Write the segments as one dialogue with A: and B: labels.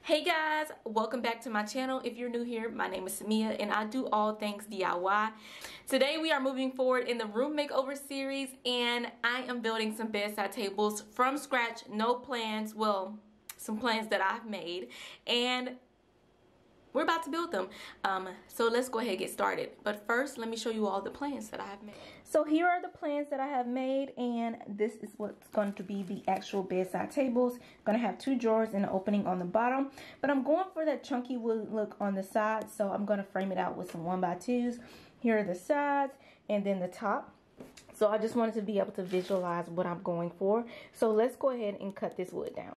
A: Hey guys, welcome back to my channel. If you're new here, my name is Samia and I do all things DIY. Today we are moving forward in the room makeover series and I am building some bedside tables from scratch, no plans, well, some plans that I've made, and we're about to build them. So let's go ahead and get started. But first, let me show you all the plans that I have made. So here are the plans that I have made, and this is what's going to be the actual bedside tables. I'm going to have 2 drawers and an opening on the bottom, but I'm going for that chunky wood look on the side, so I'm going to frame it out with some 1x2s. Here are the sides and then the top. So I just wanted to be able to visualize what I'm going for. So let's go ahead and cut this wood down.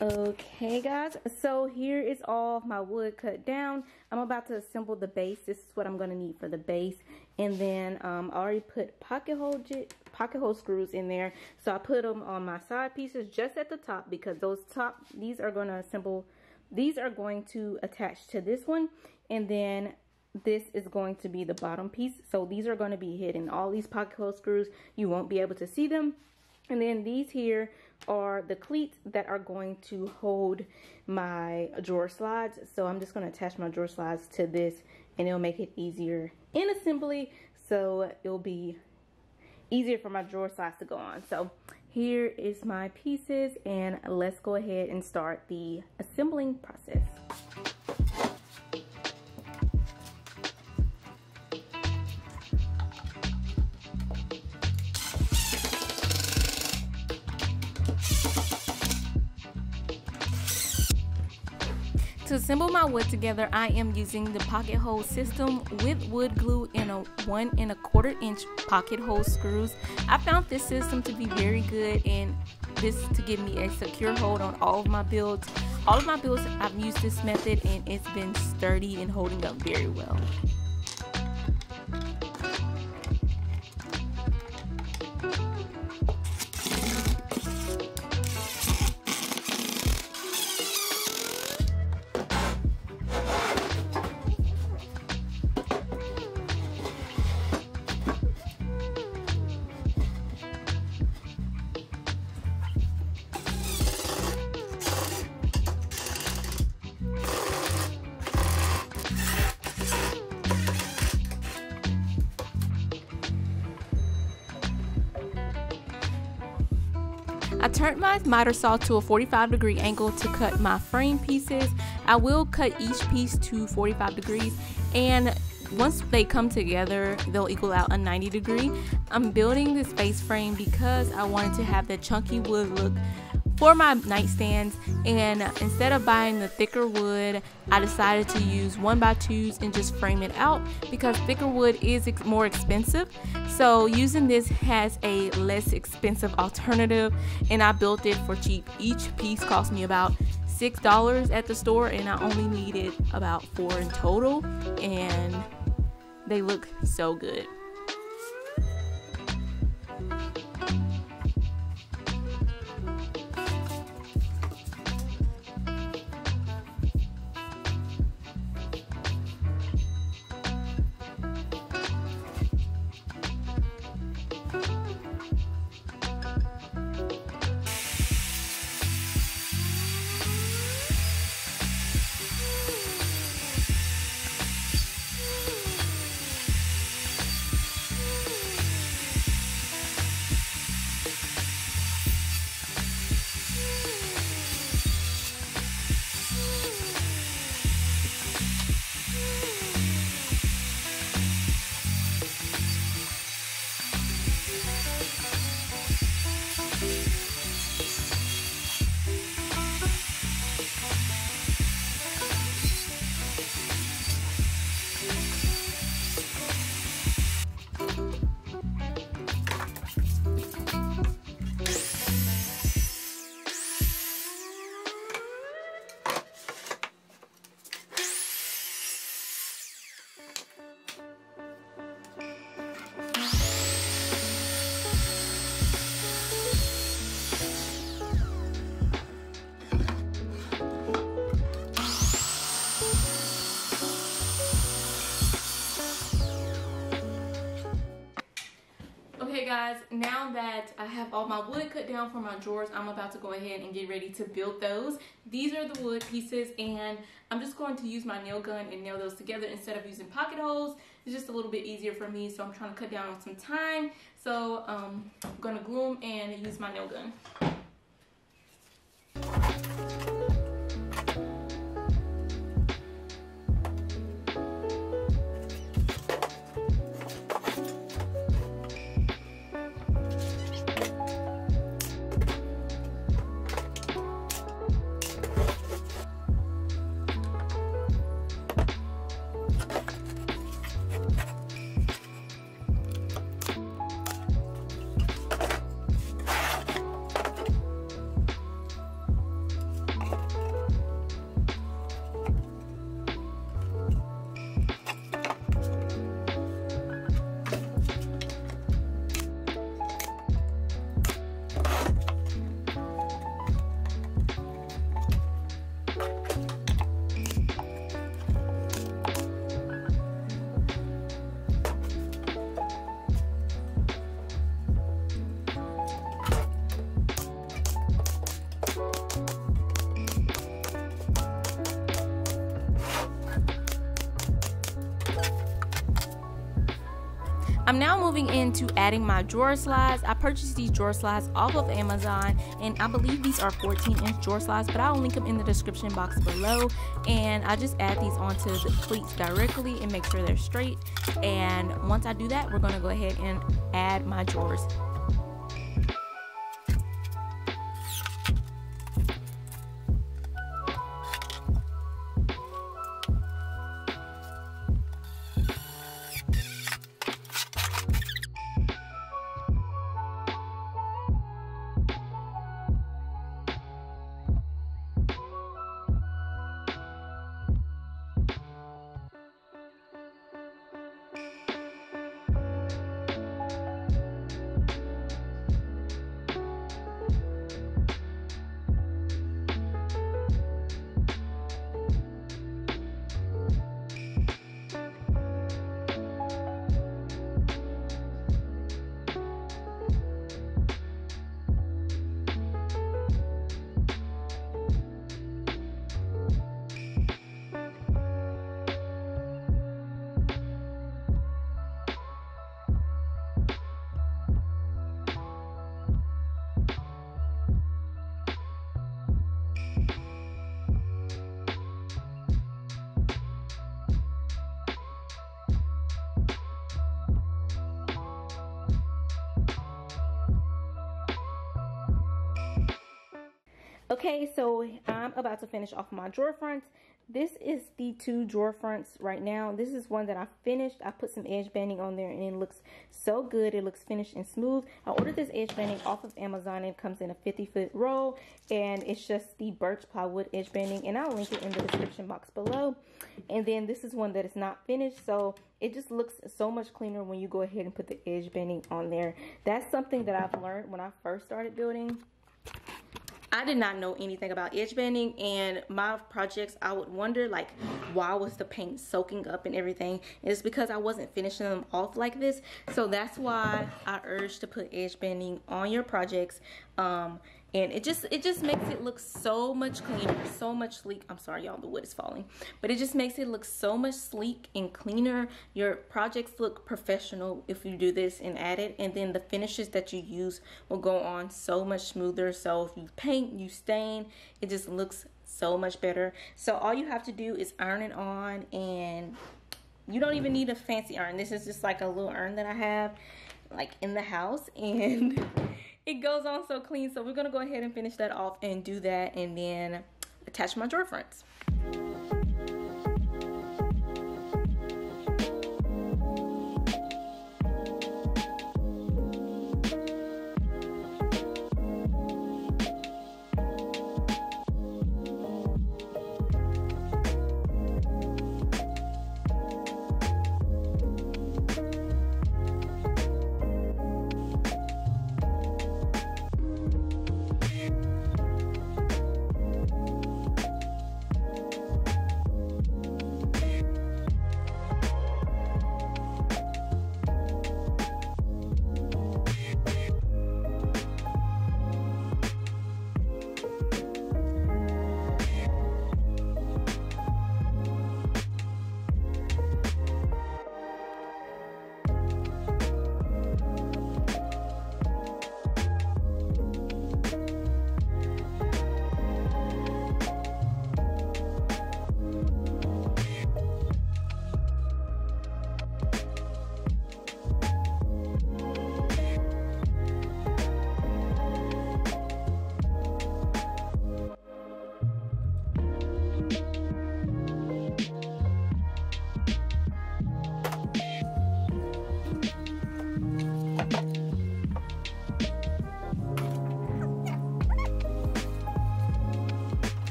A: Okay guys, so here is all of my wood cut down. I'm about to assemble the base. This is what I'm going to need for the base, and then I already put pocket hole screws in there, so I put them on my side pieces just at the top, because these are going to attach to this one, and then this is going to be the bottom piece, so these are going to be hidden. All these pocket hole screws, you won't be able to see them. And then these here are the cleats that are going to hold my drawer slides. So I'm just going to attach my drawer slides to this, and it'll make it easier in assembly. So it'll be easier for my drawer slides to go on. So here is my pieces, and let's go ahead and start the assembling process. To assemble my wood together, I am using the pocket hole system with wood glue and a 1 1/4 inch pocket hole screws. I found this system to be very good, and this to give me a secure hold on all of my builds. All of my builds, I've used this method, and it's been sturdy and holding up very well. I turned my miter saw to a 45-degree angle to cut my frame pieces. I will cut each piece to 45 degrees, and once they come together, they'll equal out a 90-degree. I'm building this face frame because I wanted to have the chunky wood look for my nightstands, and instead of buying the thicker wood, I decided to use 1x2s and just frame it out because thicker wood is more expensive. So using this has a less expensive alternative, and I built it for cheap. Each piece cost me about $6 at the store, and I only needed about 4 in total, and they look so good. Okay guys, now that I have all my wood cut down for my drawers, I'm about to go ahead and get ready to build those. These are the wood pieces, and I'm just going to use my nail gun and nail those together instead of using pocket holes. It's just a little bit easier for me, so I'm trying to cut down on some time. So I'm gonna glue them and use my nail gun. I'm now moving into adding my drawer slides. I purchased these drawer slides off of Amazon, and I believe these are 14-inch drawer slides, but I'll link them in the description box below. And I just add these onto the pleats directly and make sure they're straight. And once I do that, we're going to go ahead and add my drawers. Okay, so I'm about to finish off my drawer fronts. This is the 2 drawer fronts right now. This is one that I finished. I put some edge banding on there and it looks so good. It looks finished and smooth. I ordered this edge banding off of Amazon. It comes in a 50-foot roll and it's just the birch plywood edge banding, and I'll link it in the description box below. And then this is one that is not finished, so it just looks so much cleaner when you go ahead and put the edge banding on there. That's something that I've learned when I first started building. I did not know anything about edge banding, and my projects, I would wonder like, why was the paint soaking up and everything? It's because I wasn't finishing them off like this. So that's why I urge to put edge banding on your projects. And it just makes it look so much cleaner, so much sleek. I'm sorry, y'all, the wood is falling. But it just makes it look so much sleek and cleaner. Your projects look professional if you do this and add it. And then the finishes that you use will go on so much smoother. So if you paint, you stain, it just looks so much better. So all you have to do is iron it on, and you don't even need a fancy iron. This is just like a little iron that I have like in the house, and it goes on so clean. So we're gonna go ahead and finish that off and do that, and then attach my drawer fronts.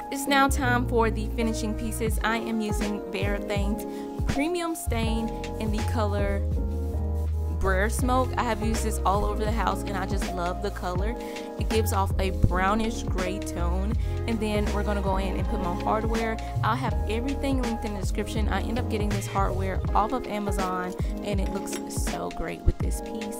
A: It's now time for the finishing pieces. I am using Verithane's Premium Stain in the color Briar Smoke. I have used this all over the house and I just love the color. It gives off a brownish gray tone. And then we're gonna go in and put my hardware. I'll have everything linked in the description. I end up getting this hardware off of Amazon and it looks so great with this piece.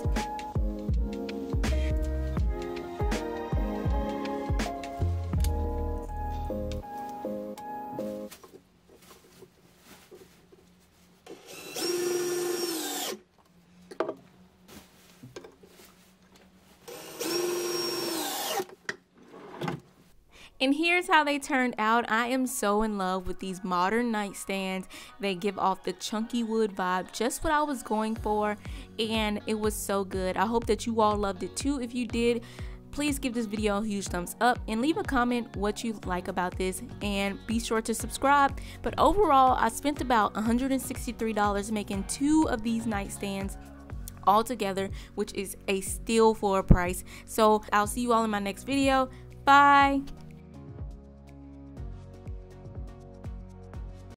A: And here's how they turned out. I am so in love with these modern nightstands. They give off the chunky wood vibe, just what I was going for, and it was so good. I hope that you all loved it too. If you did, please give this video a huge thumbs up and leave a comment what you like about this, and be sure to subscribe. But overall, I spent about $163 making 2 of these nightstands all together, which is a steal for a price. So I'll see you all in my next video. Bye.